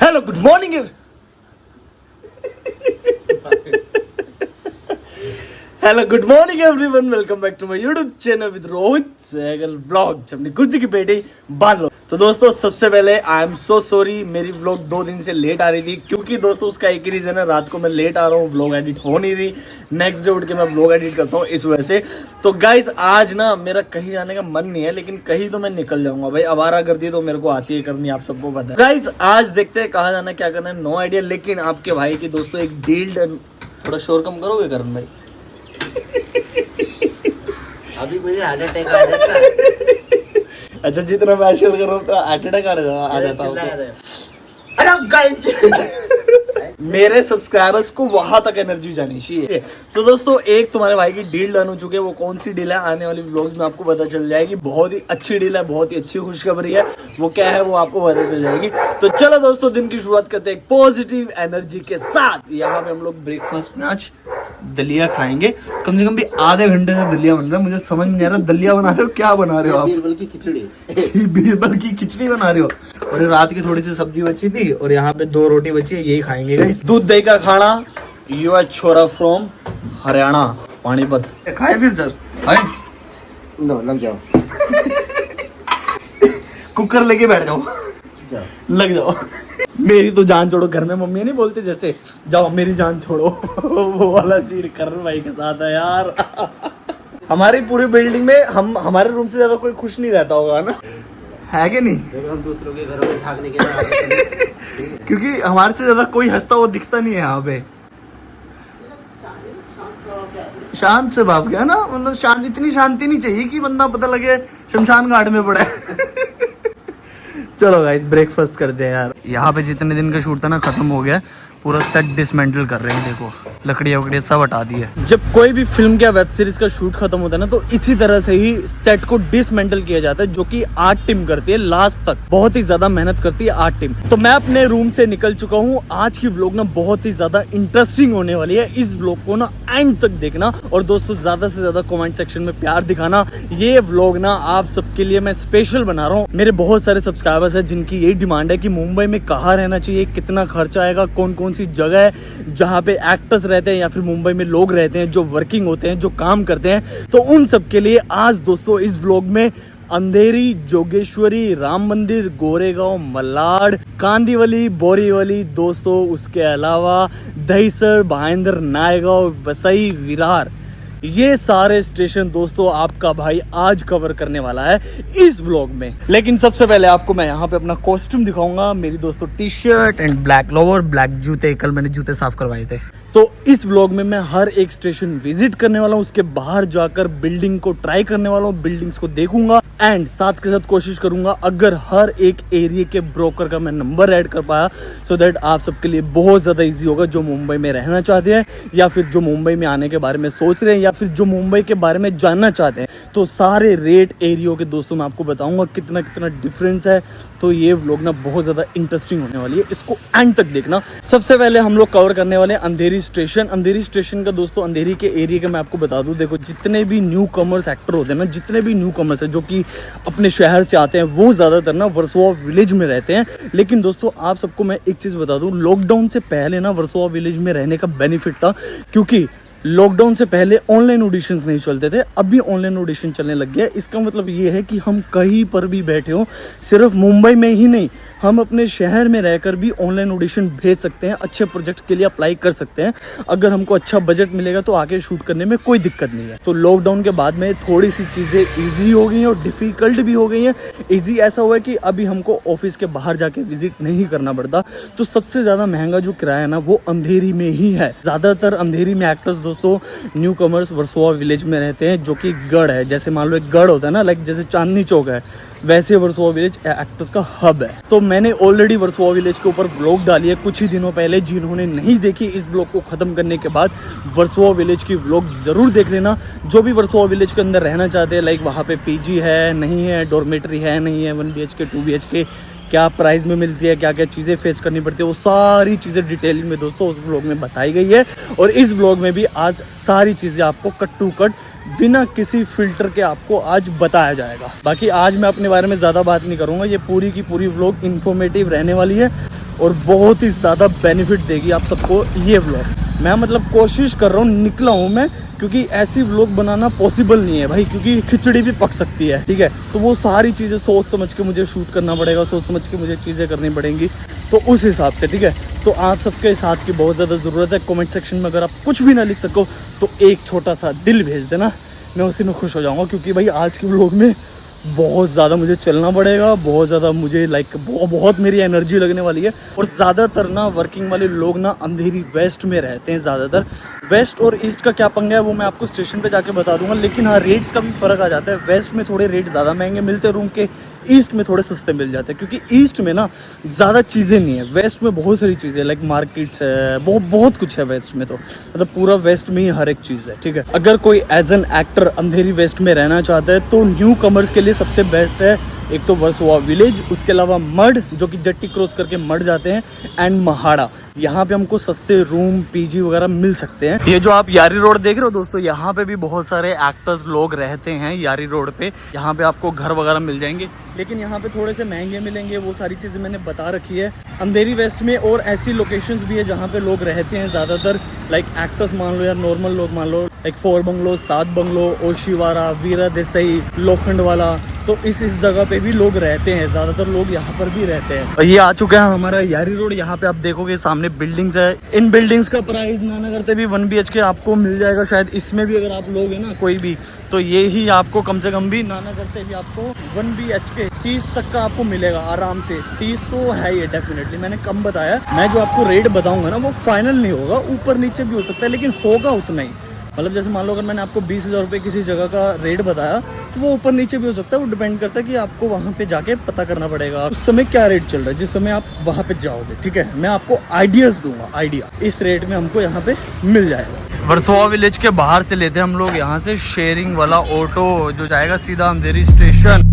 Hello good morning hello good morning everyone, welcome back to my YouTube channel with Rohit Sehgal vlogs. अपनी कुर्सी की पेटी बांध लो। तो दोस्तों सबसे पहले आई एम सो सॉरी, मेरी व्लॉग 2 दिन से लेट आ रही थी क्योंकि दोस्तों उसका एक ही रीजन है, रात को मैं लेट आ रहा हूँ, व्लॉग एडिट हो नहीं रही। नेक्स्ट डे उठ के मैं व्लॉग एडिट करता हूँ इस वजह से। तो गाइज आज ना मेरा कहीं जाने का मन नहीं है, लेकिन कहीं तो मैं निकल जाऊंगा भाई। आवारागर्दी तो मेरे को आती है करनी, आप सबको पता है। गाइज आज देखते हैं कहाँ जाना क्या करना है, नो आइडिया। लेकिन आपके भाई की दोस्तों एक डील, थोड़ा शोर कम करोगे करण भाई? अभी मुझे हार्ट अटैक आ जाता। अच्छा जितना मैं शेयर कर रहा हूँ हार्ट अटैक आ जाता है। मेरे सब्सक्राइबर्स को वहां तक एनर्जी जानी चाहिए। तो दोस्तों एक तुम्हारे भाई की डील डन हो चुकी है, वो कौन सी डील है आने वाली व्लॉग्स में आपको पता चल जाएगी। बहुत ही अच्छी डील है, बहुत ही अच्छी खुशखबरी है। वो क्या है वो आपको पता चल जाएगी। तो चलो दोस्तों दिन की शुरुआत करते हैं पॉजिटिव एनर्जी के साथ। यहाँ पे हम लोग ब्रेकफास्ट में आज दलिया खाएंगे। कम से कम भी आधे घंटे से दलिया बन रहा है, मुझे समझ नहीं आ रहा दलिया बना रहे हो क्या बना रहे हो आप? बीरबल की खिचड़ी। बीरबल की खिचड़ी बना रहे हो। और रात की थोड़ी सी सब्जी बची थी और यहाँ पे 2 रोटी बची है, यही खाएंगे गाइस। दूध दही का खाना। यू आर छोरा फ्रॉम हरियाणा पानीपत। खाए फिर सर खाए नो लग जाओ। कुकर लेके बैठ जाओ, लग जाओ। मेरी तो जान छोड़ो, घर में मम्मी नहीं बोलती जैसे जाओ मेरी जान छोड़ो। वो वाला सीन करण भाई के साथ है यार। हमारी पूरी बिल्डिंग में हमारे रूम से ज्यादा कोई खुश नहीं रहता होगा ना, है कि नहीं? हम दूसरों के घरों में झांकने के क्योंकि हमारे से ज्यादा कोई हंसता वो दिखता नहीं है यहाँ पे। शांत से बाप क्या ना, मतलब शांत, इतनी शांति नहीं चाहिए कि बंदा पता लगे शमशान घाट में पड़ा है। चलो गाइस ब्रेकफास्ट करते हैं यार। यहाँ पे जितने दिन का शूट था ना खत्म हो गया, पूरा सेट डिसमेंटल कर रहे हैं। देखो लकड़ियाँ वकड़ियाँ सब हटा दी है। जब कोई भी फिल्म या वेब सीरीज का शूट खत्म होता है ना, तो इसी तरह से ही सेट को डिसमेंटल किया जाता है, जो कि आर्ट टीम करती है। लास्ट तक बहुत ही ज्यादा मेहनत करती है आर्ट टीम। तो मैं अपने रूम से निकल चुका हूँ। आज की व्लॉग ना बहुत ही ज्यादा इंटरेस्टिंग होने वाली है। इस व्लॉग को ना एंड तक देखना और दोस्तों ज्यादा से ज्यादा कमेंट सेक्शन में प्यार दिखाना। ये व्लॉग ना आप सबके लिए मैं स्पेशल बना रहा हूँ। मेरे बहुत सारे सब्सक्राइबर्स है जिनकी यही डिमांड है कि मुंबई में कहाँ रहना चाहिए, कितना खर्चा आएगा, कौन कौन सी जगह है जहाँ पे एक्टर्स रहते हैं या फिर मुंबई में लोग रहते हैं जो वर्किंग होते हैं, जो काम करते हैं। तो उन सब के लिए आज दोस्तों इस व्लॉग में अंधेरी, जोगेश्वरी, राम मंदिर, गोरेगांव, मलाड, कांदीवली, बोरीवली दोस्तों, उसके अलावा दहीसर, भाईंदर, नायगांव, वसई, विरार, ये सारे स्टेशन दोस्तों आपका भाई आज कवर करने वाला है इस व्लॉग में। लेकिन सबसे पहले आपको मैं यहाँ पे अपना कॉस्ट्यूम दिखाऊंगा। मेरी दोस्तों T shirt and black lower, black जूते। कल मैंने जूते साफ करवाए थे। तो इस व्लॉग में मैं हर एक स्टेशन विजिट करने वाला हूँ, उसके बाहर जाकर बिल्डिंग को ट्राई करने वाला हूँ, बिल्डिंग्स को देखूंगा एंड साथ के साथ कोशिश करूंगा अगर हर एक एरिया के ब्रोकर का मैं नंबर ऐड कर पाया, सो दैट आप सबके लिए बहुत ज्यादा इजी होगा जो मुंबई में रहना चाहते हैं या फिर जो मुंबई में आने के बारे में सोच रहे हैं या फिर जो मुंबई के बारे में जानना चाहते हैं। तो सारे रेट एरियो के दोस्तों मैं आपको बताऊंगा कितना कितना डिफरेंस है। तो ये व्लॉग ना बहुत ज्यादा इंटरेस्टिंग होने वाली है, इसको एंड तक देखना। सबसे पहले हम लोग कवर करने वाले हैं अंधेरी स्टेशन। अंधेरी स्टेशन का दोस्तों अंधेरी के एरिया का मैं आपको बता दूं, देखो जितने भी न्यू कमर्स एक्टर होते हैं ना, जितने भी न्यू कमर्स है जो कि अपने शहर से आते हैं, वो ज्यादातर ना वर्सोवा विलेज में रहते हैं। लेकिन दोस्तों आप सबको मैं एक चीज बता दूं, लॉकडाउन से पहले ना वर्सोवा विलेज में रहने का बेनिफिट था, क्योंकि लॉकडाउन से पहले ऑनलाइन ऑडिशंस नहीं चलते थे, अभी ऑनलाइन ऑडिशन चलने लग गया। इसका मतलब ये है कि हम कहीं पर भी बैठे हो, सिर्फ मुंबई में ही नहीं, हम अपने शहर में रहकर भी ऑनलाइन ऑडिशन भेज सकते हैं, अच्छे प्रोजेक्ट के लिए अप्लाई कर सकते हैं। अगर हमको अच्छा बजट मिलेगा तो आगे शूट करने में कोई दिक्कत नहीं है। तो लॉकडाउन के बाद में थोड़ी सी चीज़ें ईजी हो गई हैं और डिफ़िकल्ट भी हो गई हैं। ईजी ऐसा हुआ है कि अभी हमको ऑफिस के बाहर जाके विजिट नहीं करना पड़ता। तो सबसे ज़्यादा महंगा जो किराया है ना वो अंधेरी में ही है। ज़्यादातर अंधेरी में एक्टर्स दोस्तों न्यू कमर्स वर्सोवा विलेज में रहते हैं, जो कि गढ़ है। जैसे मान लो एक गढ़ होता है ना, लाइक जैसे चांदनी चौक है, वैसे वर्सोवा विलेज एक्टर्स का हब है। तो मैंने ऑलरेडी वर्सोवा विलेज के ऊपर ब्लॉग डाली है कुछ ही दिनों पहले। जिन्होंने नहीं देखी, इस ब्लॉग को खत्म करने के बाद वर्सोवा विलेज की व्लॉग जरूर देख लेना। जो भी वर्सोवा विलेज के अंदर रहना चाहते हैं, लाइक वहाँ पे पीजी है नहीं है, डॉर्मेटरी है नहीं है, 1 BHK 2 BHK, क्या प्राइस में मिलती है, क्या क्या चीज़ें फेस करनी पड़ती है, वो सारी चीज़ें डिटेलिंग में दोस्तों उस ब्लॉग में बताई गई है। और इस ब्लॉग में भी आज सारी चीज़ें आपको कट टू कट बिना किसी फिल्टर के आपको आज बताया जाएगा। बाकी आज मैं अपने बारे में ज़्यादा बात नहीं करूँगा, ये पूरी की पूरी व्लॉग इन्फॉर्मेटिव रहने वाली है। और बहुत ही ज़्यादा बेनिफिट देगी आप सबको ये व्लॉग। मैं मतलब कोशिश कर रहा हूँ, निकला हूँ मैं, क्योंकि ऐसी व्लॉग बनाना पॉसिबल नहीं है भाई, क्योंकि खिचड़ी भी पक सकती है, ठीक है। तो वो सारी चीज़ें सोच समझ के मुझे शूट करना पड़ेगा, सोच समझ के मुझे चीज़ें करनी पड़ेंगी, तो उस हिसाब से, ठीक है। तो आप सबके साथ की बहुत ज़्यादा ज़रूरत है। कमेंट सेक्शन में अगर आप कुछ भी ना लिख सको तो एक छोटा सा दिल भेज देना, मैं उसी में खुश हो जाऊँगा, क्योंकि भाई आज के व्लॉग में बहुत ज़्यादा मुझे चलना पड़ेगा, बहुत ज़्यादा मुझे बहुत मेरी एनर्जी लगने वाली है। और ज़्यादातर ना वर्किंग वाले लोग ना अंधेरी वेस्ट में रहते हैं ज़्यादातर। वेस्ट और ईस्ट का क्या पंगा है वो मैं आपको स्टेशन पे जाके बता दूंगा, लेकिन हाँ रेट्स का भी फ़र्क आ जाता है। वेस्ट में थोड़े रेट ज़्यादा महंगे मिलते हैं रूम के, ईस्ट में थोड़े सस्ते मिल जाते हैं, क्योंकि ईस्ट में ना ज़्यादा चीज़ें नहीं है, वेस्ट में बहुत सारी चीज़ें लाइक मार्केट्स है, बहुत कुछ है वेस्ट में। तो मतलब पूरा वेस्ट में ही हर एक चीज़ है, ठीक है। अगर कोई as an actor Andheri west में रहना चाहता है तो न्यू कमर्स के लिए सबसे बेस्ट है एक तो वर्सोवा विलेज, उसके अलावा मड जो कि जट्टी क्रॉस करके मड जाते हैं, एंड महाड़ा। यहाँ पे हमको सस्ते रूम पीजी वगैरह मिल सकते हैं। ये जो आप यारी रोड देख रहे हो दोस्तों, यहाँ पे भी बहुत सारे एक्टर्स लोग रहते हैं यारी रोड पे। यहाँ पे आपको घर वगैरह मिल जाएंगे, लेकिन यहाँ पे थोड़े से महंगे मिलेंगे, वो सारी चीज़ें मैंने बता रखी है। अंधेरी वेस्ट में और ऐसी लोकेशंस भी है जहाँ पे लोग रहते हैं ज़्यादातर, लाइक एक्टर्स मान लो या नॉर्मल लोग मान लो, लाइक 4 बंगलो, 7 बंगलो, ओशिवारा, वीरा देसाई, लोखंड वाला। तो इस जगह पे भी लोग रहते हैं, ज़्यादातर लोग यहाँ पर भी रहते हैं। और ये आ चुका है हमारा यारी रोड। यहाँ पे आप देखोगे सामने बिल्डिंग्स है, इन बिल्डिंग्स का प्राइस नाना करते भी 1 BHK आपको मिल जाएगा शायद। इसमें भी अगर आप लोग हैं ना कोई भी, तो ये ही आपको कम से कम भी नाना करते भी आपको 1 BHK 30 तक का आपको मिलेगा आराम से। 30 तो है ये डेफिनेटली, मैंने कम बताया। मैं जो आपको रेट बताऊंगा ना वो फाइनल नहीं होगा, ऊपर नीचे भी हो सकता है, लेकिन होगा उतना ही। मतलब जैसे मान लो अगर मैंने आपको 20,000 रुपये किसी जगह का रेट बताया तो वो ऊपर नीचे भी हो सकता है, वो डिपेंड करता है कि आपको वहाँ पे जाके पता करना पड़ेगा उस समय क्या रेट चल रहा है, जिस समय आप वहाँ पे जाओगे, ठीक है। मैं आपको आइडियाज़ दूंगा, आइडिया इस रेट में हमको यहाँ पे मिल जाएगा। वर्सोवा विलेज के बाहर से लेते हैं हम लोग यहाँ से शेयरिंग वाला ऑटो जो जाएगा सीधा अंधेरी स्टेशन।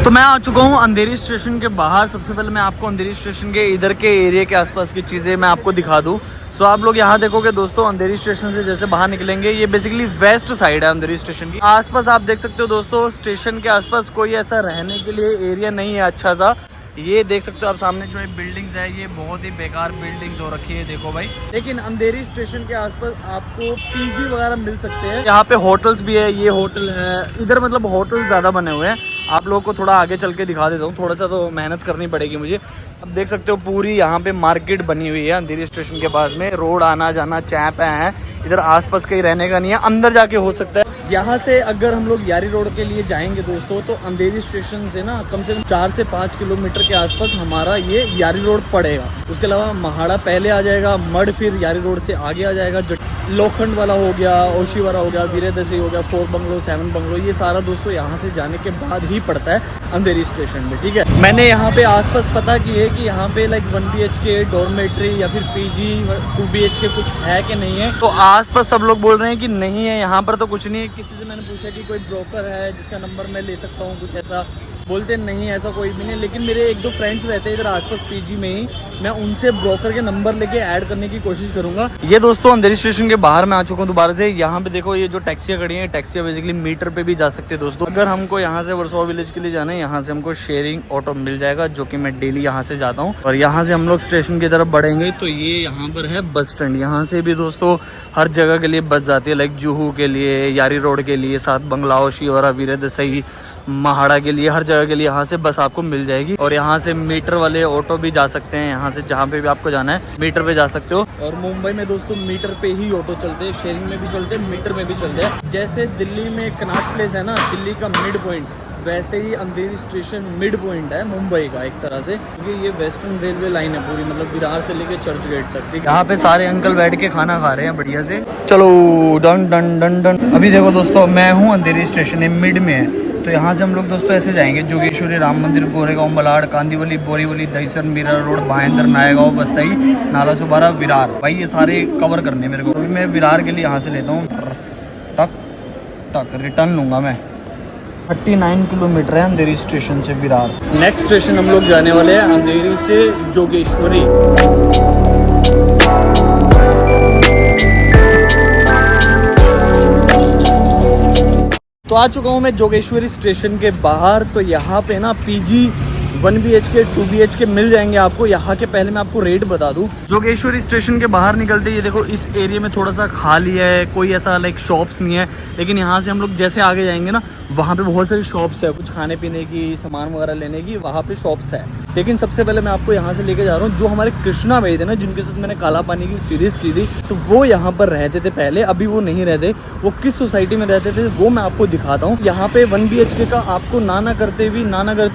तो मैं आ चुका हूँ अंधेरी स्टेशन के बाहर। सबसे पहले मैं आपको अंधेरी स्टेशन के इधर के एरिया के आसपास की चीज़ें मैं आपको दिखा दूँ। सो आप लोग यहाँ देखोगे दोस्तों, अंधेरी स्टेशन से जैसे बाहर निकलेंगे, ये बेसिकली वेस्ट साइड है अंधेरी स्टेशन की। आसपास आप देख सकते हो दोस्तों, स्टेशन के आसपास कोई ऐसा रहने के लिए एरिया नहीं है अच्छा सा। ये देख सकते हो आप सामने जो है बिल्डिंग्स है, ये बहुत ही बेकार बिल्डिंग्स हो रखी है, देखो भाई। लेकिन अंधेरी स्टेशन के आसपास आपको पीजी वगैरह मिल सकते हैं। यहाँ पे होटल्स भी है, ये होटल है इधर, मतलब होटल ज़्यादा बने हुए हैं। आप लोगों को थोड़ा आगे चल के दिखा देता हूँ, थोड़ा सा तो मेहनत करनी पड़ेगी मुझे। अब देख सकते हो पूरी यहाँ पे मार्केट बनी हुई है अंधेरी स्टेशन के पास में। रोड आना जाना चैप है, इधर आसपास कहीं रहने का नहीं है, अंदर जाके हो सकता है। यहाँ से अगर हम लोग यारी रोड के लिए जाएंगे दोस्तों, तो अंधेरी स्टेशन से ना कम से कम 4 से 5 किलोमीटर के आसपास हमारा ये यारी रोड पड़ेगा। उसके अलावा महाड़ा पहले आ जाएगा, मड फिर यारी रोड से आगे आ जाएगा, जो लोखंड वाला हो गया, ओशिवारा हो गया, वीरे देसाई हो गया, 4 बंगलो, 7 बंगलो, ये सारा दोस्तों यहाँ से जाने के बाद ही पड़ता है अंधेरी स्टेशन में, ठीक है। मैंने यहाँ पे आसपास पता की है कि यहाँ पे लाइक 1 BHK डॉर्मेट्री या फिर पीजी 2 BHK कुछ है कि नहीं है। तो आसपास सब लोग बोल रहे हैं कि नहीं है, यहाँ पर तो कुछ नहीं है। किसी से मैंने पूछा कि कोई ब्रोकर है जिसका नंबर मैं ले सकता हूँ, कुछ ऐसा बोलते नहीं, ऐसा कोई भी नहीं। लेकिन मेरे 1-2 फ्रेंड्स रहते हैं इधर आसपास पीजी में ही, मैं उनसे ब्रोकर के नंबर लेके ऐड करने की कोशिश करूंगा। ये दोस्तों अंधेरी स्टेशन के बाहर मैं आ चुका हूँ दोबारा से। यहाँ पे देखो ये जो टैक्सियाँ खड़ी हैं, टैक्सियाँ बेसिकली मीटर पे भी जा सकते हैं दोस्तों। अगर हमको यहाँ से वर्सोवा विलेज के लिए जाना है, यहाँ से हमको शेयरिंग ऑटो मिल जाएगा, जो कि मैं डेली यहाँ से जाता हूँ। और यहाँ से हम लोग स्टेशन की तरफ बढ़ेंगे तो ये यहाँ पर है बस स्टैंड। यहाँ से भी दोस्तों हर जगह के लिए बस जाती है, लाइक जुहू के लिए, यारी रोड के लिए, 7 बंगला, ओशिवारा, वीरे देसाई, महाड़ा के लिए, हर जगह के लिए यहाँ से बस आपको मिल जाएगी। और यहाँ से मीटर वाले ऑटो भी जा सकते हैं, यहाँ से जहाँ पे भी आपको जाना है मीटर पे जा सकते हो। और मुंबई में दोस्तों मीटर पे ही ऑटो चलते हैं, शेयरिंग में भी चलते हैं, मीटर में भी चलते हैं। जैसे दिल्ली में कनॉट प्लेस है ना, दिल्ली का मिड पॉइंट, वैसे ही अंधेरी स्टेशन मिड पॉइंट है मुंबई का एक तरह से, क्योंकि ये वेस्टर्न रेलवे लाइन है पूरी, मतलब विरार से लेके चर्च गेट तक। यहाँ पे सारे अंकल बैठ के खाना खा रहे हैं बढ़िया से। चलो डन डन डन डन। अभी देखो दोस्तों, मैं हूँ अंधेरी स्टेशन मिड में है, तो यहाँ से हम लोग दोस्तों ऐसे जाएंगे जोगेश्वरी, राम मंदिर, गोरेगांव, मलाड, कांदीवली, बोरीवली, दहीसर, मीरा रोड, भाईंदर, नायगांव, वसई, नाला सुबारा, विरार। भाई ये सारे कवर करने मेरे को। अभी मैं विरार के लिए यहाँ से लेता हूँ, टक टक रिटर्न लूँगा मैं। 39 किलोमीटर है अंधेरी स्टेशन से विरार। नेक्स्ट स्टेशन हम लोग जाने वाले हैं अंधेरी से जोगेश्वरी। तो आ चुका हूँ मैं जोगेश्वरी स्टेशन के बाहर। तो यहाँ पे ना पीजी 1 BHK 2 BHK मिल जाएंगे आपको यहाँ के। पहले मैं आपको रेट बता दूँ। जोगेश्वरी स्टेशन के बाहर निकलते ये देखो इस एरिया में थोड़ा सा खाली है, कोई ऐसा लाइक शॉप्स नहीं है। लेकिन यहाँ से हम लोग जैसे आगे जाएंगे ना, वहाँ पे बहुत सारी शॉप्स है, कुछ खाने पीने की, सामान वगैरह लेने की, वहाँ पे शॉप्स है। लेकिन सबसे पहले मैं आपको यहाँ से लेके जा रहा हूँ जो हमारे कृष्णा भाई थे ना, जिनके साथ मैंने काला पानी की सीरीज़ की थी। तो वो यहाँ पर रहते थे पहले, अभी वो नहीं रहते। वो किस सोसाइटी में रहते थे वो मैं आपको दिखाता हूँ। यहाँ पे 1 BHK का आपको ना करते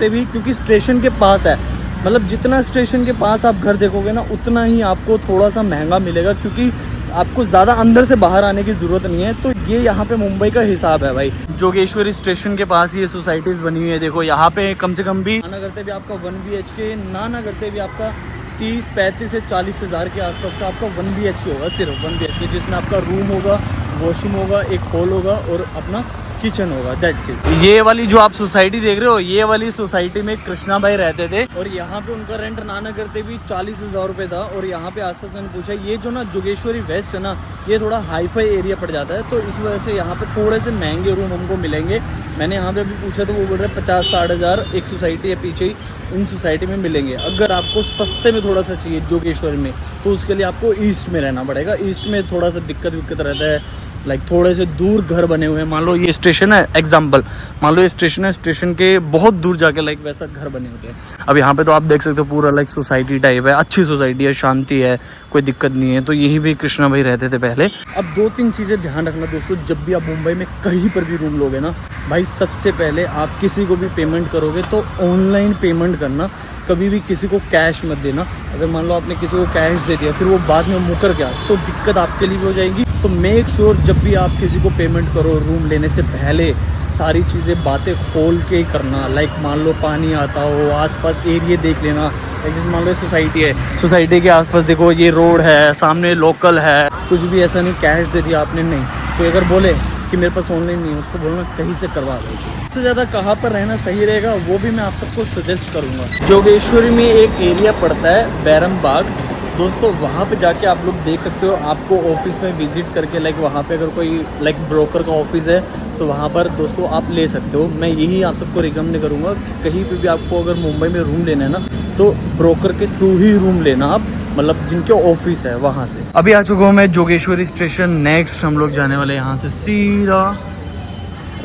भी, क्योंकि स्टेशन के पास है। मतलब जितना स्टेशन के पास आप घर देखोगे ना, उतना ही आपको थोड़ा सा महंगा मिलेगा, क्योंकि आपको ज़्यादा अंदर से बाहर आने की ज़रूरत नहीं है। तो ये यहाँ पे मुंबई का हिसाब है भाई। जोगेश्वरी स्टेशन के पास ये सोसाइटीज़ बनी हुई है। देखो यहाँ पे कम से कम भी ना करते भी आपका 1 BHK, ना करते भी आपका 30-35 से 40 हज़ार के आसपास का आपका 1 BHK होगा, सिर्फ 1 BHK, जिसमें आपका रूम होगा, वॉशरूम होगा, एक हॉल होगा और अपना किचन होगा। That's it. ये वाली जो आप सोसाइटी देख रहे हो, ये वाली सोसाइटी में कृष्णा भाई रहते थे और यहाँ पे उनका रेंट ना करते भी 40,000 रुपये था। और यहाँ पे आसपास मैंने पूछा, ये जो ना जोगेश्वरी वेस्ट है ना, ये थोड़ा हाईफाई एरिया पड़ जाता है। तो इस वजह से यहाँ पे थोड़े से महंगे रूम हमको मिलेंगे। मैंने यहाँ पे अभी पूछा तो वो बोल रहे 50-60 हज़ार एक सोसाइटी है पीछे ही, उन सोसाइटी में मिलेंगे। अगर आपको सस्ते में थोड़ा सा चाहिए जोगेश्वरी में, तो उसके लिए आपको ईस्ट में रहना पड़ेगा। ईस्ट में थोड़ा सा दिक्कत रहता है, लाइक थोड़े से दूर घर बने हुए हैं। मान लो ये स्टेशन है, एग्जाम्पल मान लो ये स्टेशन है, स्टेशन के बहुत दूर जाके लाइक वैसा घर बने होते हैं। अब यहाँ पे तो आप देख सकते हो पूरा लाइक सोसाइटी टाइप है, अच्छी सोसाइटी है, शांति है, कोई दिक्कत नहीं है। तो यही भी कृष्णा भाई रहते थे पहले। अब 2-3 चीज़ें ध्यान रखना दोस्तों, जब भी आप मुंबई में कहीं पर भी रूम लोगे ना भाई, सबसे पहले आप किसी को भी पेमेंट करोगे तो ऑनलाइन पेमेंट करना, कभी भी किसी को कैश मत देना। अगर मान लो आपने किसी को कैश दे दिया, फिर वो बाद में मुकर गया, तो दिक्कत आपके लिए भी हो जाएगी। तो मेक श्योर जब भी आप किसी को पेमेंट करो रूम लेने से पहले, सारी चीज़ें बातें खोल के करना। लाइक मान लो पानी आता हो, आसपास एरिया देख लेना। जैसे मान लो सोसाइटी है, सोसाइटी के आसपास देखो ये रोड है, सामने लोकल है, कुछ भी ऐसा नहीं कैश दे दिया आपने, नहीं। तो अगर बोले कि मेरे पास ऑनलाइन नहीं है, उसको बोलना कहीं से करवा दो। सबसे ज़्यादा कहाँ पर रहना सही रहेगा वो भी मैं आप सबको सजेस्ट करूँगा। जोगेश्वरी में एक एरिया पड़ता है बैरम बाग दोस्तों, वहाँ पे जाके आप लोग देख सकते हो। आपको ऑफिस में विजिट करके लाइक वहाँ पे अगर कोई लाइक ब्रोकर का ऑफिस है तो वहाँ पर दोस्तों आप ले सकते हो। मैं यही आप सबको रिकमेंड करूँगा कि कहीं पे भी आपको अगर मुंबई में रूम लेना है ना, तो ब्रोकर के थ्रू ही रूम लेना आप, मतलब जिनके ऑफिस है वहाँ से। अभी आ चुका हूँ मैं जोगेश्वरी स्टेशन। नेक्स्ट हम लोग जाने वाले यहाँ से सीधा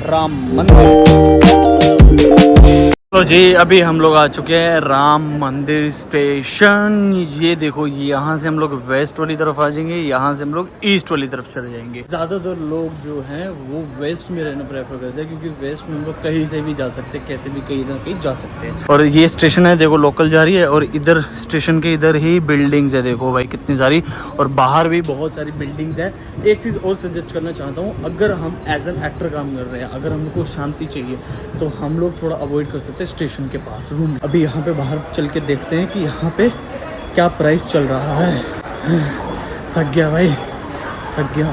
राम मंदिर। तो जी अभी हम लोग आ चुके हैं राम मंदिर स्टेशन। ये देखो यहाँ से हम लोग वेस्ट वाली तरफ आ जाएंगे, यहाँ से हम लोग ईस्ट वाली तरफ चले जाएंगे। ज़्यादातर लोग जो हैं वो वेस्ट में रहना प्रेफर करते हैं, क्योंकि वेस्ट में हम लोग कहीं से भी जा सकते हैं, कैसे भी कहीं ना कहीं जा सकते हैं। और ये स्टेशन है देखो, लोकल जा रही है, और इधर स्टेशन के इधर ही बिल्डिंग्स है देखो भाई कितनी सारी, और बाहर भी बहुत सारी बिल्डिंग्स है। एक चीज़ और सजेस्ट करना चाहता हूँ, अगर हम एज एन एक्टर काम कर रहे हैं, अगर हमको शांति चाहिए तो हम लोग थोड़ा अवॉइड कर सकते हैं स्टेशन के पास रूम। अभी यहाँ पे बाहर चल के देखते हैं कि यहाँ पे क्या प्राइस चल रहा है। थक गया भाई, थक गया।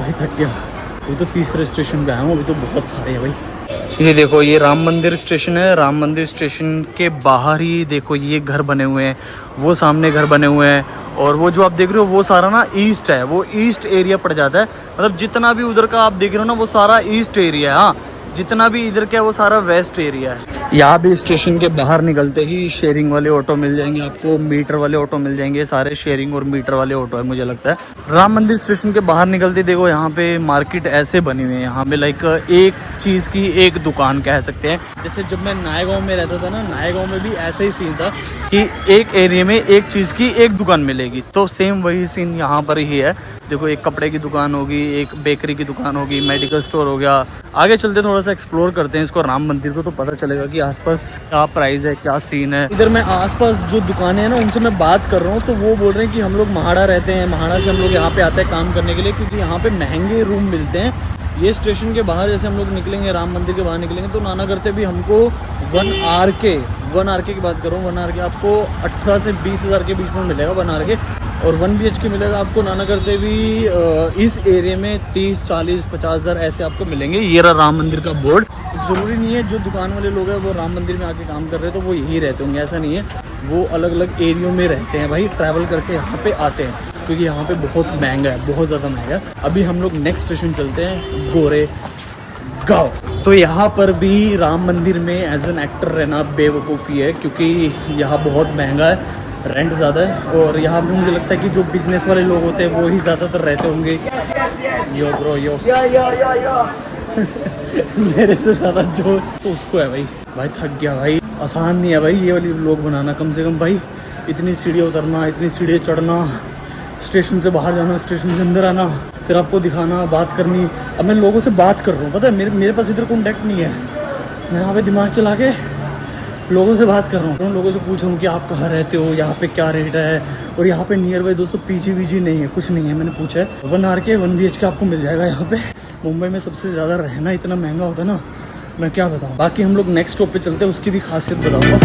अभी तो तीसरे स्टेशन पे आया हूँ, अभी तो बहुत सारे हैं भाई। ये देखो ये राम मंदिर स्टेशन है। राम मंदिर स्टेशन के बाहर ही देखो ये घर बने हुए हैं, वो सामने घर बने हुए हैं, और वो जो आप देख रहे हो वो सारा ना ईस्ट है, वो ईस्ट एरिया पड़ जाता है। मतलब जितना भी उधर का आप देख रहे हो ना वो सारा ईस्ट एरिया है। हाँ, जितना भी इधर का है वो सारा वेस्ट एरिया है। यहाँ भी स्टेशन के बाहर निकलते ही शेयरिंग वाले ऑटो मिल जाएंगे आपको, मीटर वाले ऑटो मिल जाएंगे, सारे शेयरिंग और मीटर वाले ऑटो है मुझे लगता है। राम मंदिर स्टेशन के बाहर निकलते देखो यहाँ पे मार्केट ऐसे बनी हुई है, यहाँ पे लाइक एक चीज़ की एक दुकान कह सकते हैं। जैसे जब मैं नायगांव में रहता था ना, नायगांव में भी ऐसा ही सीन था कि एक एरिया में एक चीज़ की एक दुकान मिलेगी। तो सेम वही सीन यहाँ पर ही है। देखो एक कपड़े की दुकान होगी, एक बेकरी की दुकान होगी, मेडिकल स्टोर हो गया। आगे चलते थोड़ा सा एक्सप्लोर करते हैं इसको राम मंदिर को, तो पता चलेगा कि आसपास क्या प्राइस है, क्या सीन है। इधर मैं आसपास जो दुकानें हैं ना उनसे मैं बात कर रहा हूँ, तो वो बोल रहे हैं कि हम लोग महाड़ा रहते हैं, महाड़ा से हम लोग यहाँ पे आते हैं काम करने के लिए, क्योंकि यहाँ पे महंगे रूम मिलते हैं। ये स्टेशन के बाहर जैसे हम लोग निकलेंगे, राम मंदिर के बाहर निकलेंगे, तो नाना करते भी हमको 1 RK की बात करूँ, 1 RK आपको 18 से 20 हज़ार के बीच में मिलेगा 1 RK, और 1 BHK मिलेगा आपको नाना करते भी इस एरिया में 30, 40, 50 हज़ार ऐसे आपको मिलेंगे। ये रहा राम मंदिर का बोर्ड। ज़रूरी नहीं है जो दुकान वाले लोग हैं वो राम मंदिर में आके काम कर रहे हैं तो वो यही रहते होंगे, ऐसा नहीं है। वो अलग अलग एरियो में रहते हैं भाई, ट्रैवल करके यहाँ पे आते हैं, क्योंकि यहाँ पे बहुत महंगा है, बहुत ज़्यादा महंगा है। अभी हम लोग नेक्स्ट स्टेशन चलते हैं, गोरेगांव। तो यहाँ पर भी राम मंदिर में एज एन एक्टर रहना बेवकूफ़ी है, क्योंकि यहाँ बहुत महंगा है, रेंट ज़्यादा है। और यहाँ पे मुझे लगता है कि जो बिजनेस वाले लोग होते हैं वो ही ज़्यादातर रहते होंगे। यो ब्रो यो मेरे से ज़्यादा जो तो उसको है भाई। भाई थक गया भाई, आसान नहीं है भाई ये वाली व्लॉग बनाना। कम से कम भाई इतनी सीढ़ियाँ उतरना, इतनी सीढ़ियाँ चढ़ना, स्टेशन से बाहर जाना, स्टेशन से अंदर आना, फिर आपको दिखाना, बात करनी। अब मैं लोगों से बात कर रहा हूँ, पता है मेरे पास इधर कॉन्टैक्ट नहीं है। मैं यहाँ पे दिमाग चला के लोगों से बात कर रहा हूँ, लोगों से पूछ रहा हूँ कि आप कहाँ रहते हो, यहाँ पे क्या रेट है। और यहाँ पे नियर बाई दोस्तों पीजी वीजी नहीं है, कुछ नहीं है। मैंने पूछा है 1 RK 1 BHK आपको मिल जाएगा यहाँ पे। मुंबई में सबसे ज़्यादा रहना इतना महंगा होता है ना, मैं क्या बताऊँ। बाकी हम लोग नेक्स्ट स्टॉप पे चलते हैं, उसकी भी खासियत बताऊँगा।